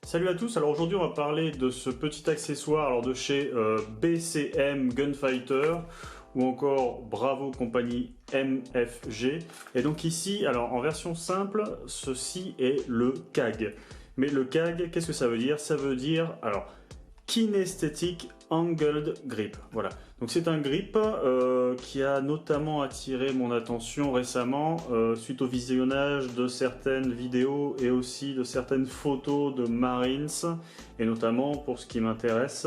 Salut à tous, alors aujourd'hui on va parler de ce petit accessoire alors de chez BCM Gunfighter ou encore Bravo Compagnie MFG. Et donc ici, alors en version simple, ceci est le CAG. Mais le CAG, qu'est-ce que ça veut dire? Ça veut dire, alors, Kinesthetic Angled Grip. Voilà. Donc c'est un grip qui a notamment attiré mon attention récemment suite au visionnage de certaines vidéos et aussi de certaines photos de Marines, et notamment pour ce qui m'intéresse,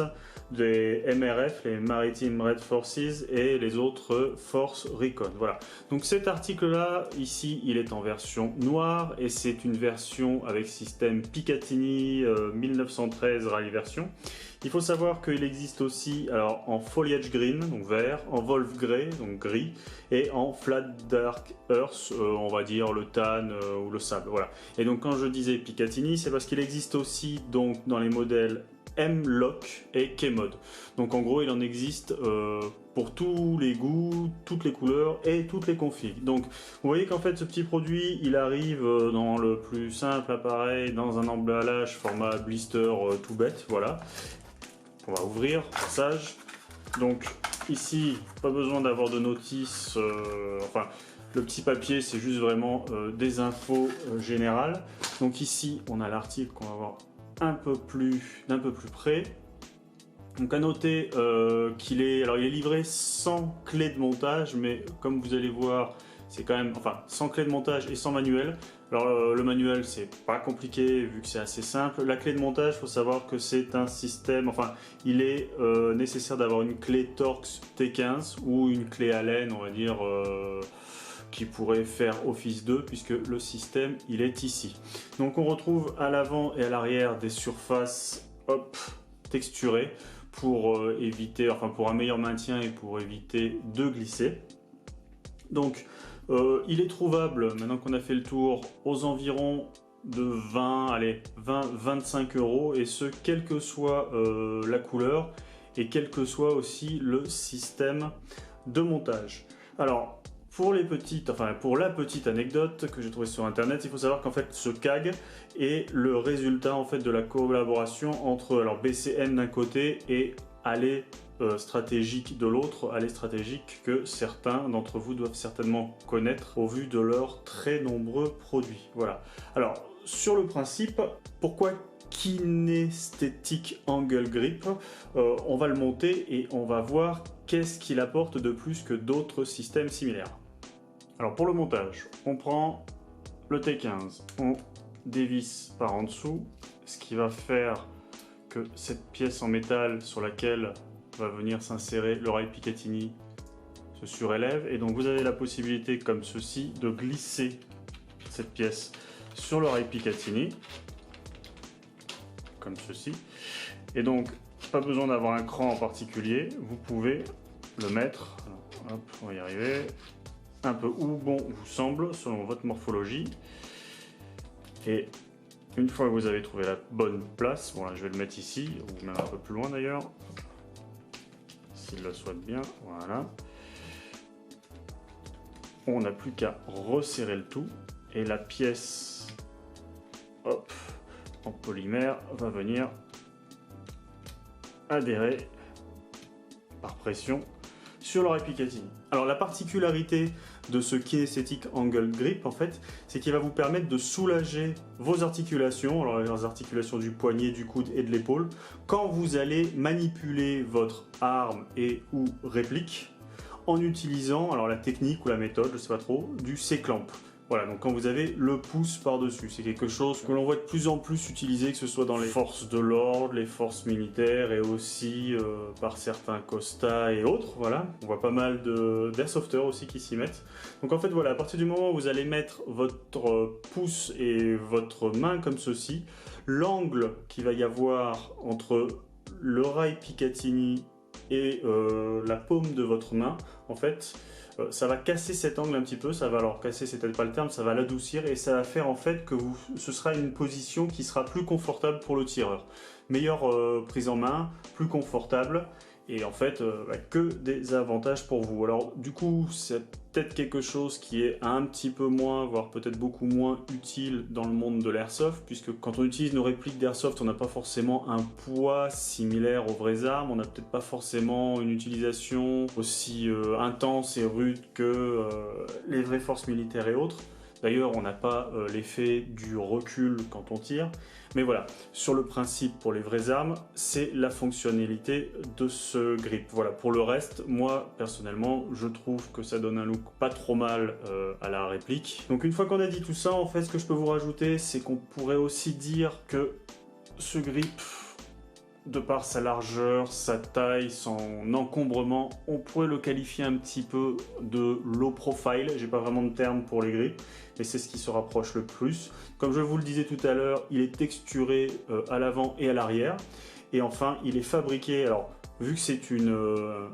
des MRF, les Maritime Red Forces, et les autres Force Recon. Voilà. Donc cet article-là, ici, il est en version noire et c'est une version avec système Picatinny 1913 Rally version. Il faut savoir qu'il existe aussi alors en foliage green, donc vert, en wolf grey, donc gris, et en flat dark earth, on va dire le tan ou le sable. Voilà. Et donc quand je disais Picatinny, c'est parce qu'il existe aussi donc dans les modèles M-Lock et K-Mod. Donc en gros, il en existe pour tous les goûts, toutes les couleurs et toutes les configs. Donc vous voyez qu'en fait ce petit produit, il arrive dans le plus simple appareil, dans un emballage format blister tout bête, voilà. On va ouvrir, passage. Donc ici, pas besoin d'avoir de notice, enfin le petit papier c'est juste vraiment des infos générales. Donc ici on a l'article qu'on va voir d'un peu plus près. Donc à noter qu'il est, alors il est livré sans clé de montage, mais comme vous allez voir, c'est quand même, enfin sans clé de montage et sans manuel. Alors le manuel c'est pas compliqué vu que c'est assez simple. La clé de montage, faut savoir que c'est un système, enfin il est nécessaire d'avoir une clé Torx T15 ou une clé Allen, on va dire, qui pourrait faire office 2 puisque le système il est ici. Donc on retrouve à l'avant et à l'arrière des surfaces texturées pour éviter, enfin pour un meilleur maintien et pour éviter de glisser. Donc il est trouvable, maintenant qu'on a fait le tour, aux environs de 20-25 euros, et ce quelle que soit la couleur et quel que soit aussi le système de montage. Alors pour la petite anecdote que j'ai trouvée sur internet, il faut savoir qu'en fait ce CAG est le résultat en fait de la collaboration entre alors BCM d'un côté et Allez stratégique de l'autre, Allez stratégique que certains d'entre vous doivent certainement connaître au vu de leurs très nombreux produits. Voilà. Alors sur le principe, pourquoi Kinesthetic Angle Grip? On va le monter et on va voir qu'est-ce qu'il apporte de plus que d'autres systèmes similaires. Alors pour le montage, on prend le T15, on dévisse par en dessous, ce qui va faire que cette pièce en métal sur laquelle va venir s'insérer le rail Picatinny se surélève, et donc vous avez la possibilité comme ceci de glisser cette pièce sur le rail Picatinny comme ceci, et donc pas besoin d'avoir un cran en particulier, vous pouvez le mettre, hop, on va y arriver, un peu où bon vous semble selon votre morphologie. Et une fois que vous avez trouvé la bonne place, bon là je vais le mettre ici, ou même un peu plus loin d'ailleurs, s'il le souhaite bien, voilà. On n'a plus qu'à resserrer le tout, et la pièce, hop, en polymère va venir adhérer par pression sur le rail Picatinny. Alors la particularité de ce Kinesthetic Angle Grip en fait, c'est qu'il va vous permettre de soulager vos articulations, alors les articulations du poignet, du coude et de l'épaule, quand vous allez manipuler votre arme et ou réplique en utilisant alors la technique ou la méthode, je sais pas trop, du C-clamp. Voilà, donc quand vous avez le pouce par-dessus, c'est quelque chose que l'on voit de plus en plus utilisé, que ce soit dans les forces de l'ordre, les forces militaires et aussi par certains costas et autres, voilà. On voit pas mal d'airsofters aussi qui s'y mettent. Donc en fait voilà, à partir du moment où vous allez mettre votre pouce et votre main comme ceci, l'angle qu'il va y avoir entre le rail Picatinny et la paume de votre main, en fait, ça va casser cet angle un petit peu, ça va alors casser, c'est peut-être pas le terme, ça va l'adoucir, et ça va faire en fait que ce sera une position qui sera plus confortable pour le tireur. Meilleure prise en main, plus confortable, et en fait, que des avantages pour vous. Alors du coup, c'est peut-être quelque chose qui est un petit peu moins, voire peut-être beaucoup moins utile dans le monde de l'airsoft, puisque quand on utilise nos répliques d'airsoft, on n'a pas forcément un poids similaire aux vraies armes, on n'a peut-être pas forcément une utilisation aussi intense et rude que les vraies forces militaires et autres. D'ailleurs, on n'a pas l'effet du recul quand on tire. Mais voilà, sur le principe pour les vraies armes, c'est la fonctionnalité de ce grip. Voilà, pour le reste, moi, personnellement, je trouve que ça donne un look pas trop mal à la réplique. Donc une fois qu'on a dit tout ça, en fait, ce que je peux vous rajouter, c'est qu'on pourrait aussi dire que ce grip, de par sa largeur, sa taille, son encombrement, on pourrait le qualifier un petit peu de low profile. J'ai pas vraiment de terme pour les grips, mais c'est ce qui se rapproche le plus. Comme je vous le disais tout à l'heure, il est texturé à l'avant et à l'arrière. Et enfin, il est fabriqué, alors vu que c'est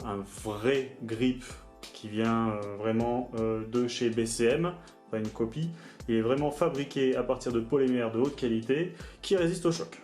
un vrai grip qui vient vraiment de chez BCM, pas une copie, il est vraiment fabriqué à partir de polymères de haute qualité qui résistent au choc.